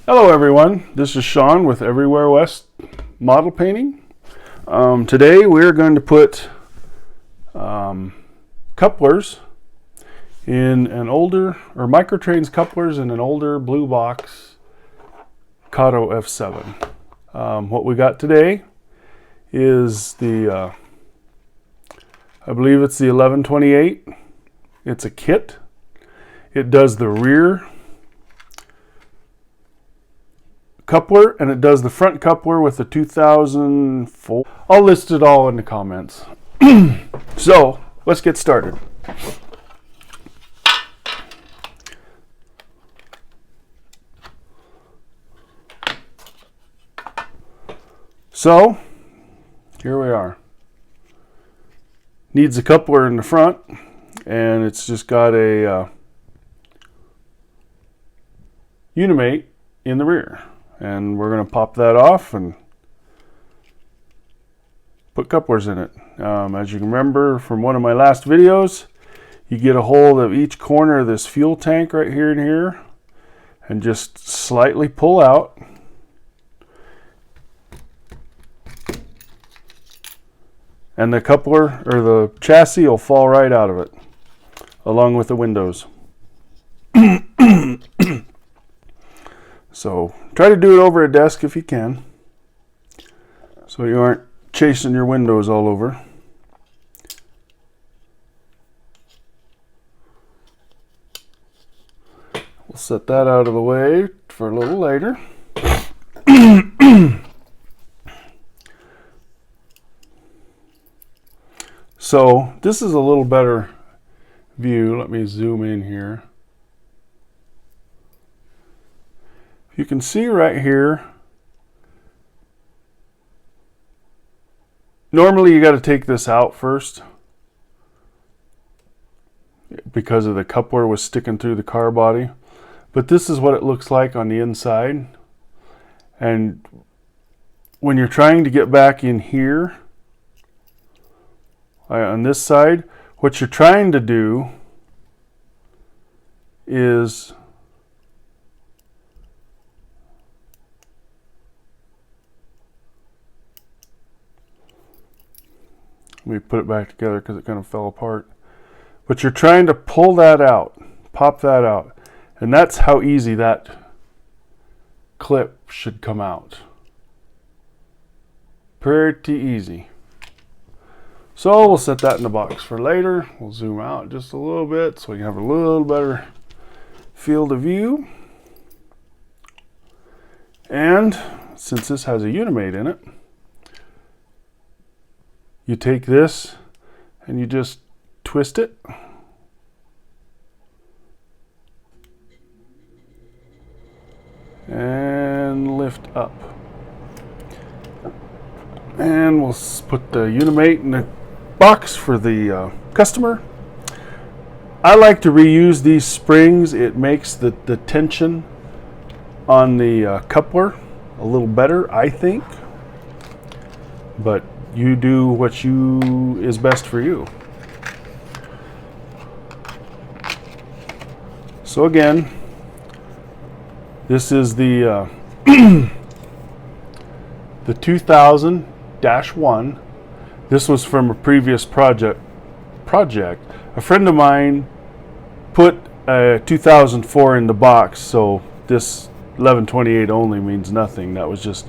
Hello everyone, this is Sean with Everywhere West Model Painting. Today we're going to put couplers in an older, or microtrains couplers in an older blue box Kato F-7. What we got today is the, I believe it's the 1128. It's a kit. It does the rear coupler and it does the front coupler with the 2004. I'll list it all in the comments. So let's get started. So here we are. Needs a coupler in the front, and it's just got a Unimate in the rear. And we're going to pop that off and put couplers in it. As you can remember from one of my last videos, you get a hold of each corner of this fuel tank right here and here and just slightly pull out. And the coupler or the chassis will fall right out of it along with the windows. So try to do it over a desk if you can, so you aren't chasing your windows all over. We'll set that out of the way for a little later. So this is a little better view. Let me zoom in here. You can see right here, normally you got to take this out first because of the coupler was sticking through the car body, but this is what it looks like on the inside. And when you're trying to get back in here on this side, what you're trying to do is let me put it back together because it kind of fell apart. But you're trying to pull that out, pop that out. And that's how easy that clip should come out. Pretty easy. So we'll set that in the box for later. We'll zoom out just a little bit so we can have a little better field of view. And since this has a Unimate in it, you take this and you just twist it. And lift up. And we'll put the Unimate in the box for the customer. I like to reuse these springs. It makes the tension on the coupler a little better, I think. But you do what is best for you. So again, this is the the 2000-1. This was from a previous project. A friend of mine put a 2004 in the box, so this 1128 only means nothing. That was just,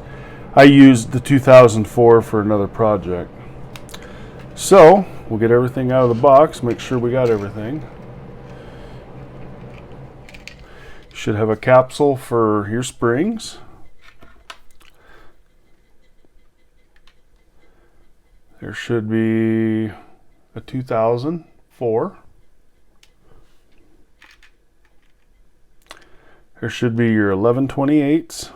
I used the 2004 for another project. So we'll get everything out of the box, make sure we got everything. Should have a capsule for your springs. There should be a 2004. There should be your 1128s.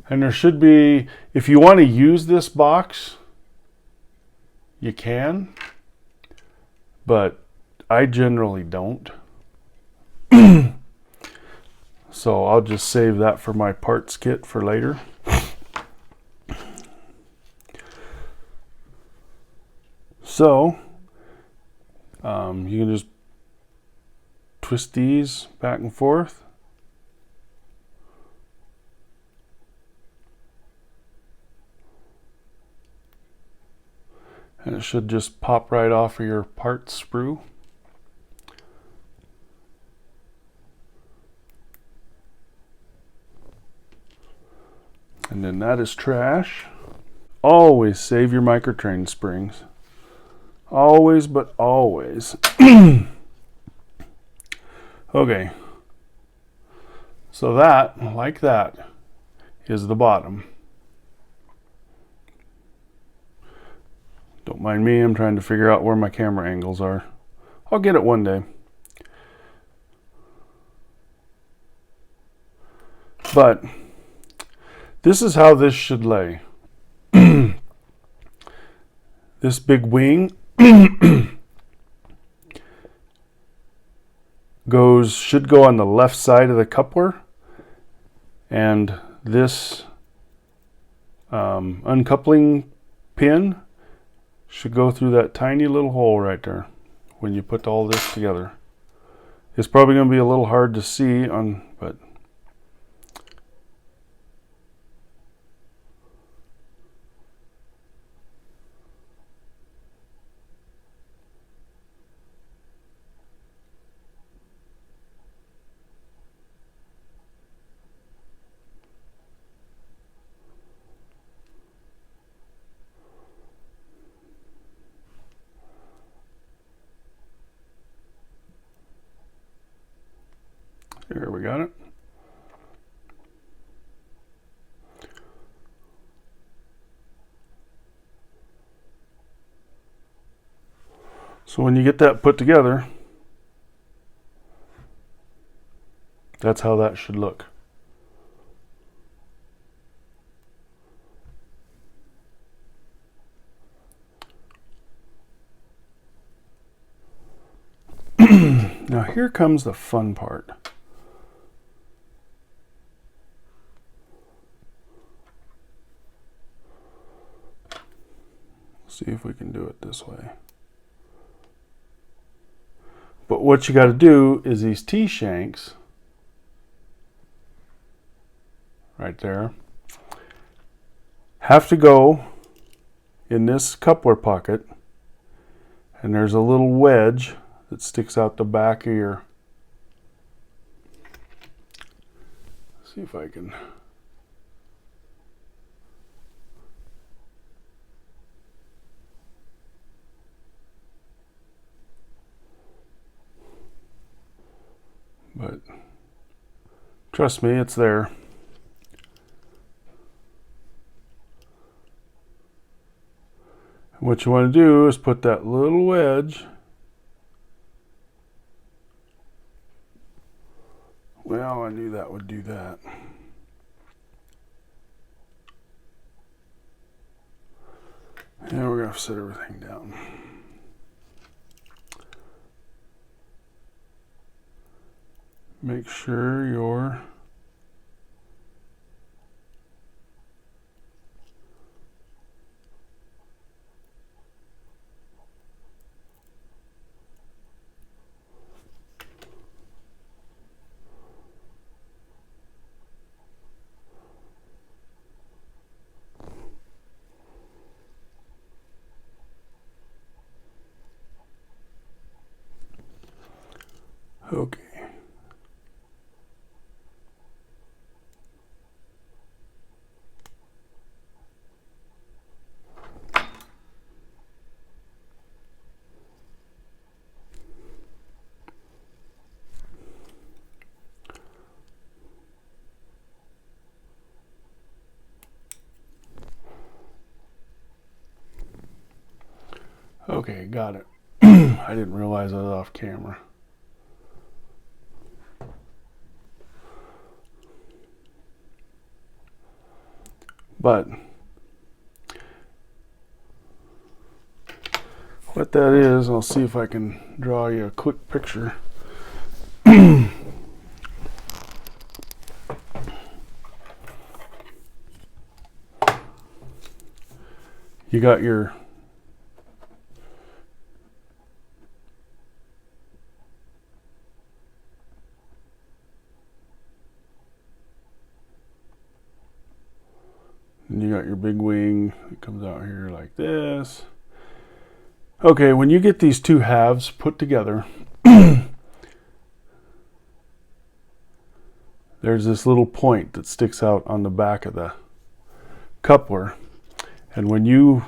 And there should be, if you want to use this box, you can, but I generally don't. So I'll just save that for my parts kit for later. So you can just twist these back and forth. And it should just pop right off of your part sprue. And then that is trash. Always save your microtrain springs. Always, but always. Okay. So that, like that, is the bottom. Don't mind me, I'm trying to figure out where my camera angles are. I'll get it one day. But this is how this should lay. This big wing should go on the left side of the coupler, and this uncoupling pin should go through that tiny little hole right there when you put all this together. It's probably going to be a little hard to see but here we got it. So when you get that put together, that's how that should look. Now here comes the fun part. See if we can do it this way. But what you got to do is these T-shanks right there have to go in this coupler pocket, and there's a little wedge that sticks out the back of your, see if I can, but trust me, it's there. And what you want to do is put that little wedge, well, I knew that would do that. And we're going to set everything down. Make sure your okay. Okay, got it. I didn't realize I was off camera. But what that is, I'll see if I can draw you a quick picture. You got your big wing that comes out here like this. Okay, when you get these two halves put together, there's this little point that sticks out on the back of the coupler. And when you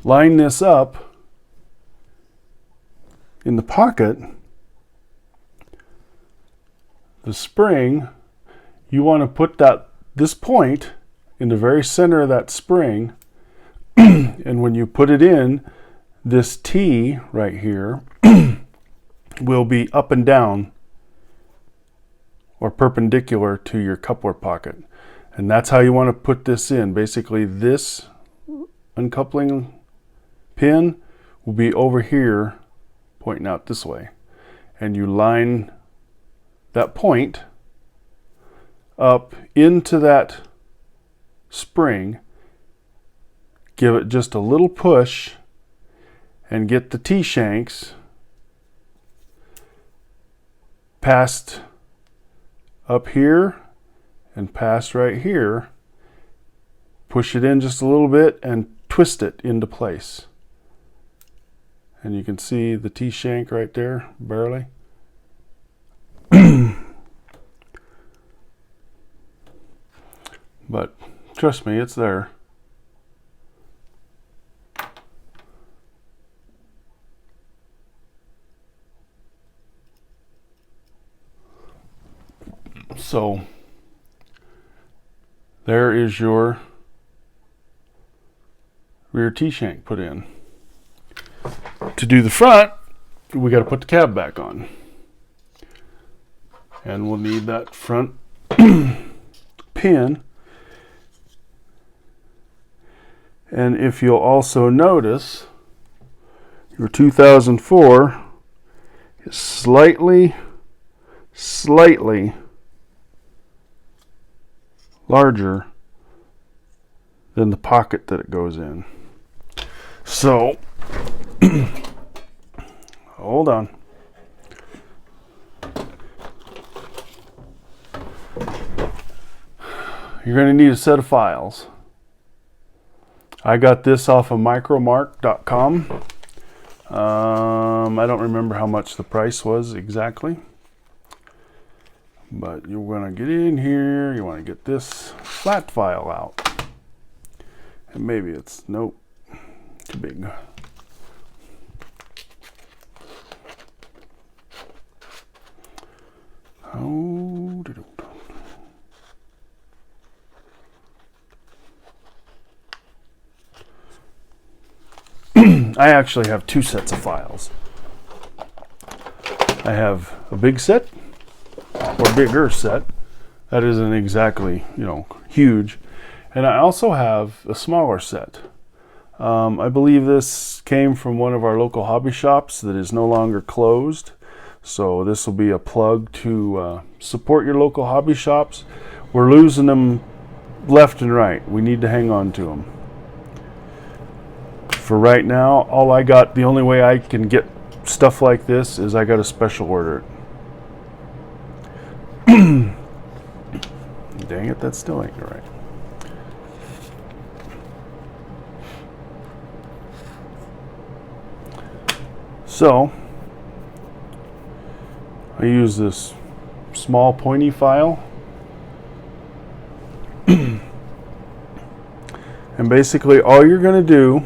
line this up in the pocket, the spring, you want to put this point in the very center of that spring. And when you put it in, this T right here will be up and down or perpendicular to your coupler pocket. And that's how you want to put this in. Basically, this uncoupling pin will be over here pointing out this way. And you line that point up into that spring, give it just a little push, and get the T-shanks past up here and past right here. Push it in just a little bit and twist it into place. And you can see the T-shank right there, barely. But trust me, it's there. So there is your rear T-shank put in. To do the front, we got to put the cab back on. And we'll need that front pin. And if you'll also notice, your 2004 is slightly larger than the pocket that it goes in. So, hold on. You're going to need a set of files. I got this off of micromark.com. I don't remember how much the price was exactly. But you're going to get in here. You want to get this flat file out. And maybe it's, nope, too big. Oh, I actually have two sets of files. I have a big set or bigger set that isn't exactly, huge, and I also have a smaller set. I believe this came from one of our local hobby shops that is no longer closed, so this will be a plug to support your local hobby shops. We're losing them left and right. We need to hang on to them. For right now, the only way I can get stuff like this is I got to special order it. Dang it, that still ain't right. So, I use this small pointy file. And basically all you're going to do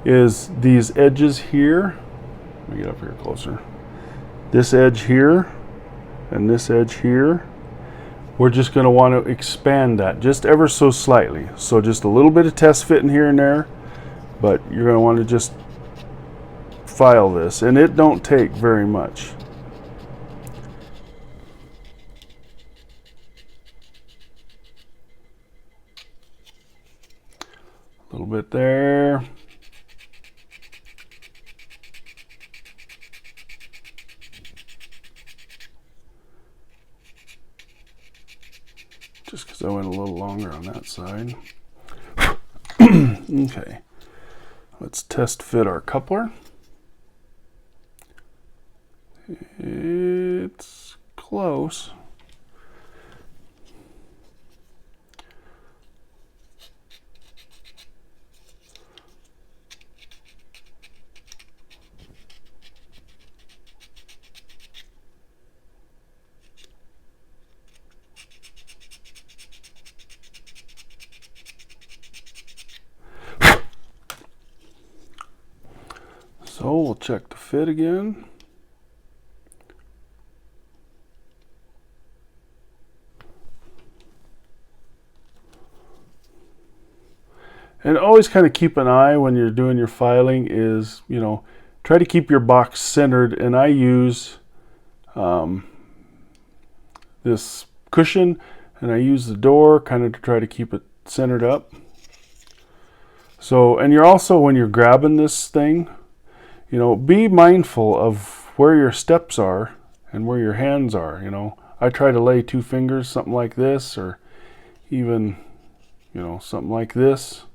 is these edges here. Let me get up here closer. This edge here and this edge here. We're just going to want to expand that just ever so slightly. So just a little bit of test fitting here and there, but you're going to want to just file this, and it don't take very much. A little bit there. Just because I went a little longer on that side. Okay, let's test fit our coupler. It's close. check the fit again. And always kind of keep an eye when you're doing your filing is, you know, try to keep your box centered. And I use this cushion, and I use the door kind of to try to keep it centered up. So, and you're also, when you're grabbing this thing, you know, be mindful of where your steps are and where your hands are. You know, I try to lay 2 fingers, something like this, or even, you know, something like this.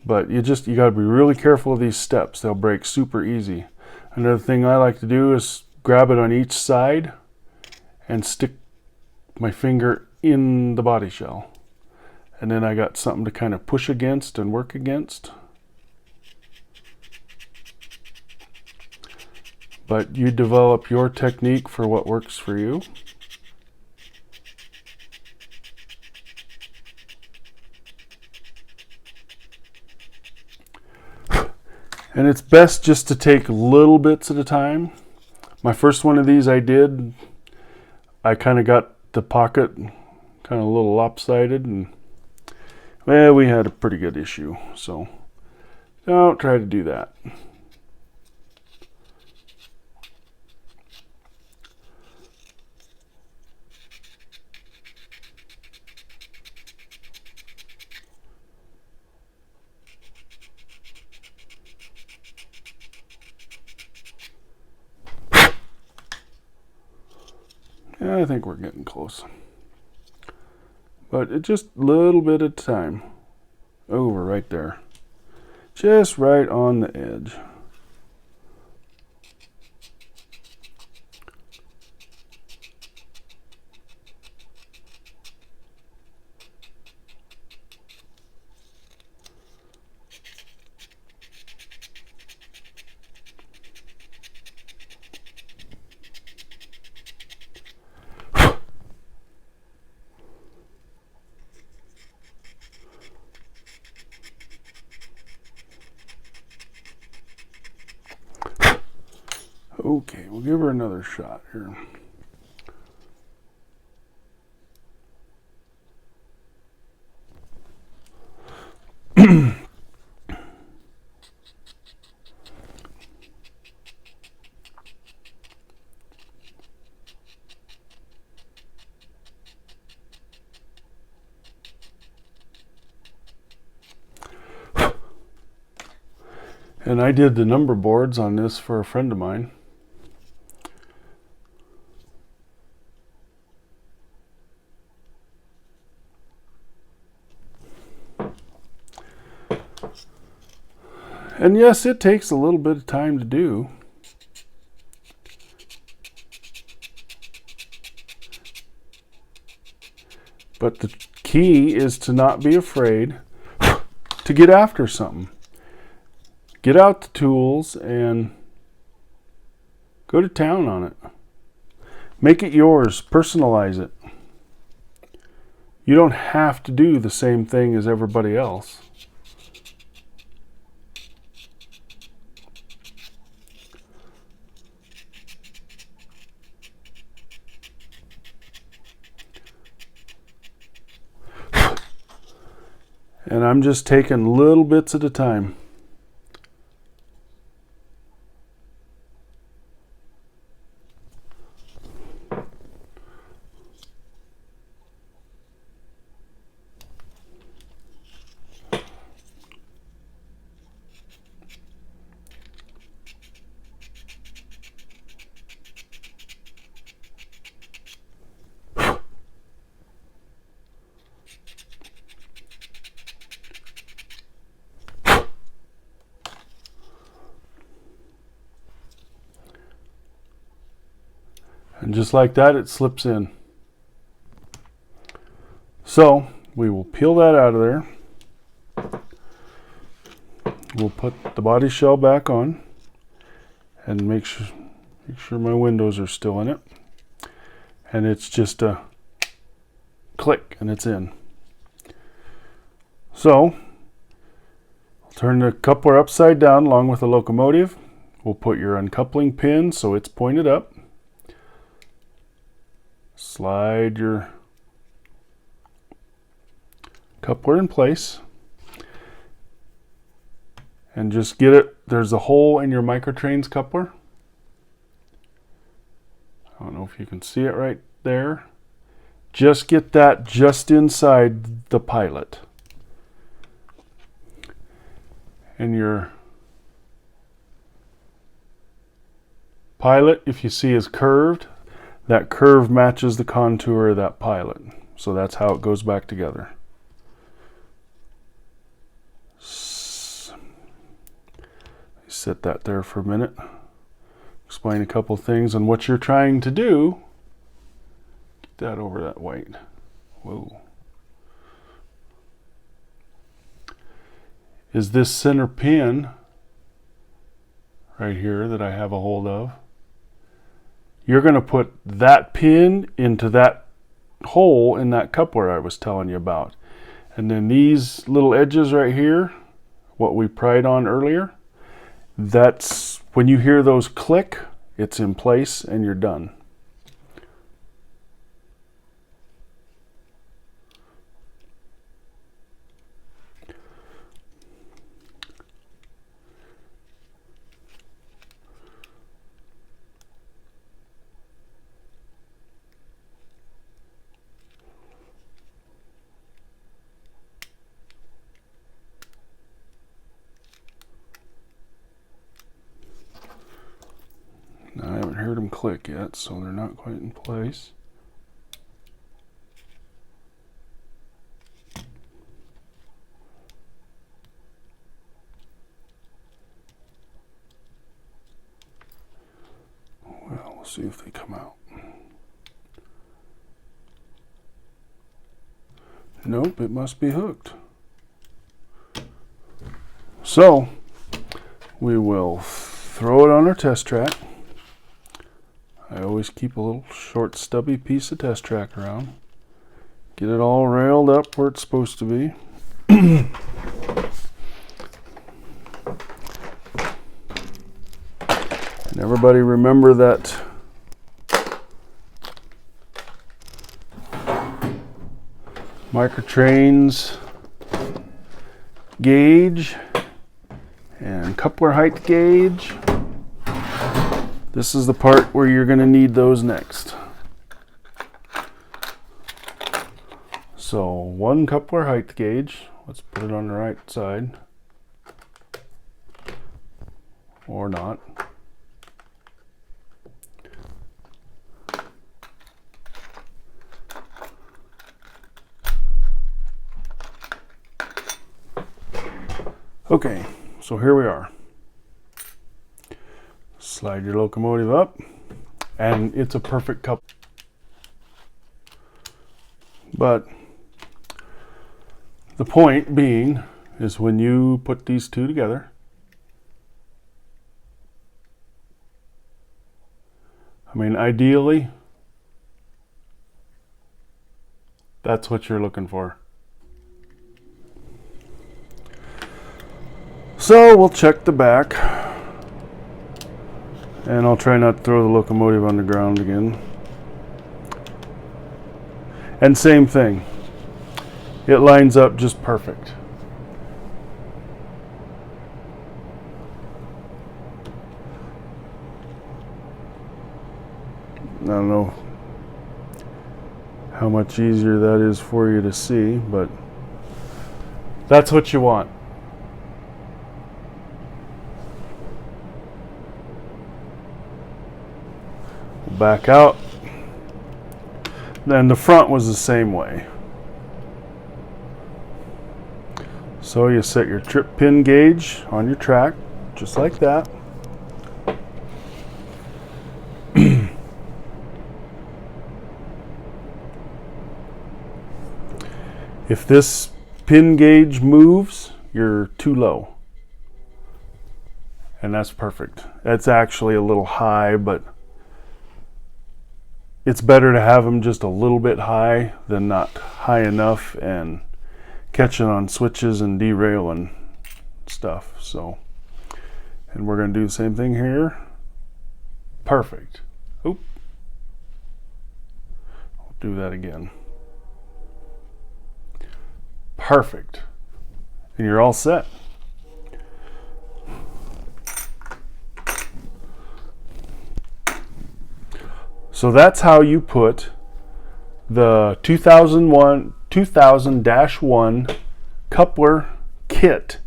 But you got to be really careful of these steps. They'll break super easy. Another thing I like to do is grab it on each side and stick my finger in the body shell. And then I got something to kind of push against and work against. But you develop your technique for what works for you. And it's best just to take little bits at a time. My first one of these I kind of got the pocket kind of a little lopsided, and well, we had a pretty good issue. So don't try to do that. I think we're getting close. But it's just a little bit at a time. Over right there. Just right on the edge. Okay, we'll give her another shot here. And I did the number boards on this for a friend of mine. And yes, it takes a little bit of time to do. But the key is to not be afraid to get after something. Get out the tools and go to town on it. Make it yours. Personalize it. You don't have to do the same thing as everybody else. And I'm just taking little bits at a time. And just like that, it slips in. So we will peel that out of there. We'll put the body shell back on and make sure my windows are still in it. And it's just a click and it's in. So I'll turn the coupler upside down along with the locomotive. We'll put your uncoupling pin so it's pointed up. Slide your coupler in place. And just get it, there's a hole in your microtrains coupler. I don't know if you can see it right there. Just get that just inside the pilot. And your pilot, if you see, is curved. That curve matches the contour of that pilot. So that's how it goes back together. Set that there for a minute. Explain a couple things on what you're trying to do. Get that over that white. Whoa. Is this center pin right here that I have a hold of. You're going to put that pin into that hole in that coupler I was telling you about. And then these little edges right here, what we pried on earlier, that's when you hear those click, it's in place and you're done. I haven't heard them click yet, so they're not quite in place. Well, we'll see if they come out. Nope, it must be hooked. So, we will throw it on our test track. I always keep a little short stubby piece of test track around. Get it all railed up where it's supposed to be. And everybody remember that microtrains gauge and coupler height gauge. This is the part where you're going to need those next. So one coupler height gauge, let's put it on the right side, or not. Okay, so here we are. Slide your locomotive up, and it's a perfect cup. But the point being is when you put these two together, I mean, ideally, that's what you're looking for. So we'll check the back. And I'll try not to throw the locomotive on the ground again. And same thing. It lines up just perfect. I don't know how much easier that is for you to see, but that's what you want. Back out. Then the front was the same way. So you set your trip pin gauge on your track, just like that. If this pin gauge moves, you're too low. And that's perfect. That's actually a little high, but it's better to have them just a little bit high than not high enough and catching on switches and derailing stuff. So And we're going to do the same thing here. Perfect. Oop. I'll do that again. Perfect. And you're all set. So that's how you put the 2000-1 coupler kit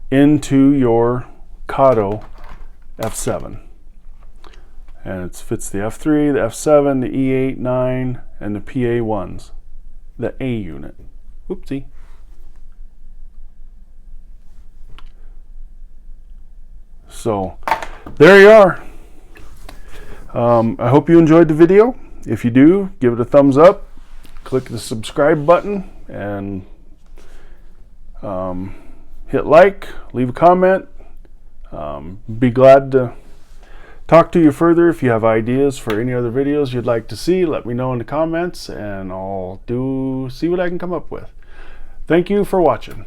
into your Kato F7. And it fits the F3, the F7, the E8, 9, and the PA1s, the A unit. Oopsie. So there you are. I hope you enjoyed the video. If you do, give it a thumbs up, click the subscribe button, and hit like, leave a comment. Be glad to talk to you further. If you have ideas for any other videos you'd like to see, let me know in the comments, and I'll see what I can come up with. Thank you for watching.